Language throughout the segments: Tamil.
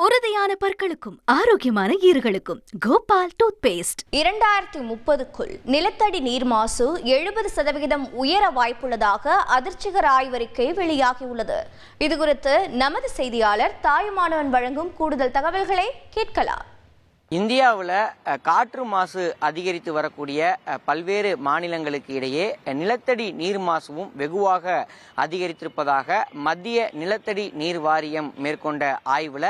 உறுதியான பற்களுக்கும் ஆரோக்கியமான ஈறுகளுக்கும் கோபால் டூத் பேஸ்ட். 2030க்குள் நிலத்தடி நீர் மாசு 70% உயர வாய்ப்புள்ளதாக அதிர்ச்சிகர ஆய்வறிக்கை வெளியாகியுள்ளது. இதுகுறித்து நமது செய்தியாளர் தாயுமானவன் வழங்கும் கூடுதல் தகவல்களை கேட்கலாம். இந்தியாவில் காற்று மாசு அதிகரித்து வரக்கூடிய பல்வேறு மாநிலங்களுக்கு இடையே நிலத்தடி நீர் மாசுவும் வெகுவாக அதிகரித்திருப்பதாக மத்திய நிலத்தடி நீர் வாரியம் மேற்கொண்ட ஆய்வில்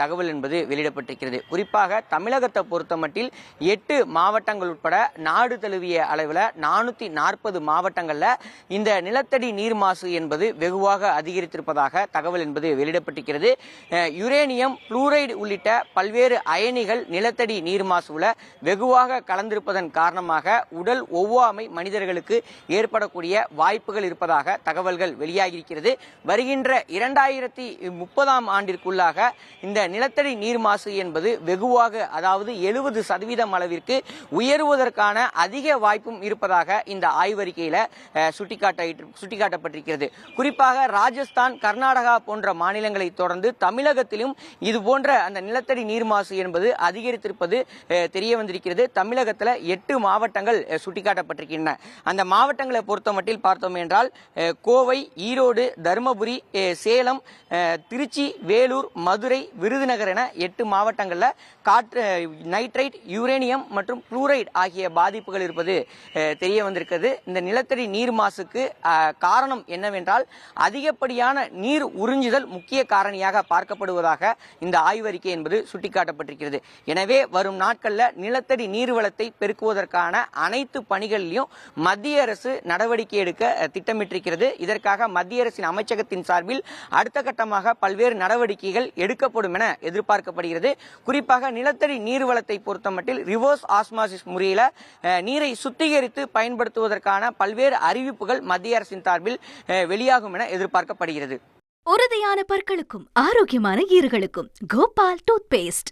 தகவல் என்பது வெளியிடப்பட்டிருக்கிறது. குறிப்பாக தமிழகத்தை பொறுத்தமட்டில் 8 மாவட்டங்கள் உட்பட நாடு தழுவிய அளவில் 440 மாவட்டங்களில் இந்த நிலத்தடி நீர் மாசு என்பது வெகுவாக அதிகரித்திருப்பதாக தகவல் என்பது வெளியிடப்பட்டிருக்கிறது. யுரேனியம், புளூரைடு உள்ளிட்ட பல்வேறு அயனிகள் நிலத்தடி நீர் மாசுல வெகுவாக கலந்திருப்பதன் காரணமாக உடல் ஒவ்வாமை மனிதர்களுக்கு ஏற்படக்கூடிய வாய்ப்புகள் இருப்பதாக தகவல்கள் வெளியாகியிருக்கிறது. வருகின்ற 2030ஆம் ஆண்டிற்குள்ளாக இந்த நிலத்தடி நீர் மாசு என்பது வெகுவாக, அதாவது 70% அளவிற்கு உயர்வதற்கான அதிக வாய்ப்பும் இருப்பதாக இந்த ஆய்வறிக்கையில சுட்டிக்காட்டப்பட்டிருக்கிறது. குறிப்பாக ராஜஸ்தான், கர்நாடகா போன்ற மாநிலங்களை தொடர்ந்து தமிழகத்திலும் இது போன்ற அந்த நிலத்தடி நீர் மாசு என்பது அதிகரித்திருப்பது தெரிய வந்திருக்கிறது. தமிழகத்தில் 8 மாவட்டங்கள் சுட்டிக்காட்டப்பட்டிருக்கின்றன. அந்த மாவட்டங்களை பொறுத்தமட்டில் பார்த்தோம் என்றால் கோவை, ஈரோடு, தருமபுரி, சேலம், திருச்சி, வேலூர், மதுரை, விருதுநகர் என 8 மாவட்டங்களில் காற்று நைட்ரைட், யுரேனியம் மற்றும் புளூரைடு ஆகிய பாதிப்புகள் இருப்பது தெரிய வந்திருக்கிறது. இந்த நிலத்தடி நீர் மாசுக்கு காரணம் என்னவென்றால் அதிகப்படியான நீர் உறிஞ்சுதல் முக்கிய காரணியாக பார்க்கப்படுவதாக இந்த ஆய்வறிக்கை என்பது சுட்டிக்காட்டப்பட்டிருக்கிறது. எனவே வரும் நாட்களில் நிலத்தடி நீர்வளத்தை பெருக்குவதற்கான அனைத்து பணிகளிலும் மத்திய அரசு நடவடிக்கை எடுக்க திட்டமிட்டிருக்கிறது. இதற்காக மத்திய அரசின் அமைச்சகத்தின் சார்பில் அடுத்த கட்டமாக பல்வேறு நடவடிக்கைகள் எடுக்கப்படும் என எதிர்பார்க்கப்படுகிறது. குறிப்பாக நிலத்தடி நீர்வளத்தை பொறுத்தமட்டில் ரிவர்ஸ் ஆஸ்மாசிஸ் முறையில் நீரை சுத்திகரித்து பயன்படுத்துவதற்கான பல்வேறு அறிவிப்புகள் மத்திய அரசின் சார்பில் வெளியாகும் என எதிர்பார்க்கப்படுகிறது. உறுதியான பற்களுக்கும் ஆரோக்கியமான ஈறுகளுக்கும் கோபால் டூத் பேஸ்ட்.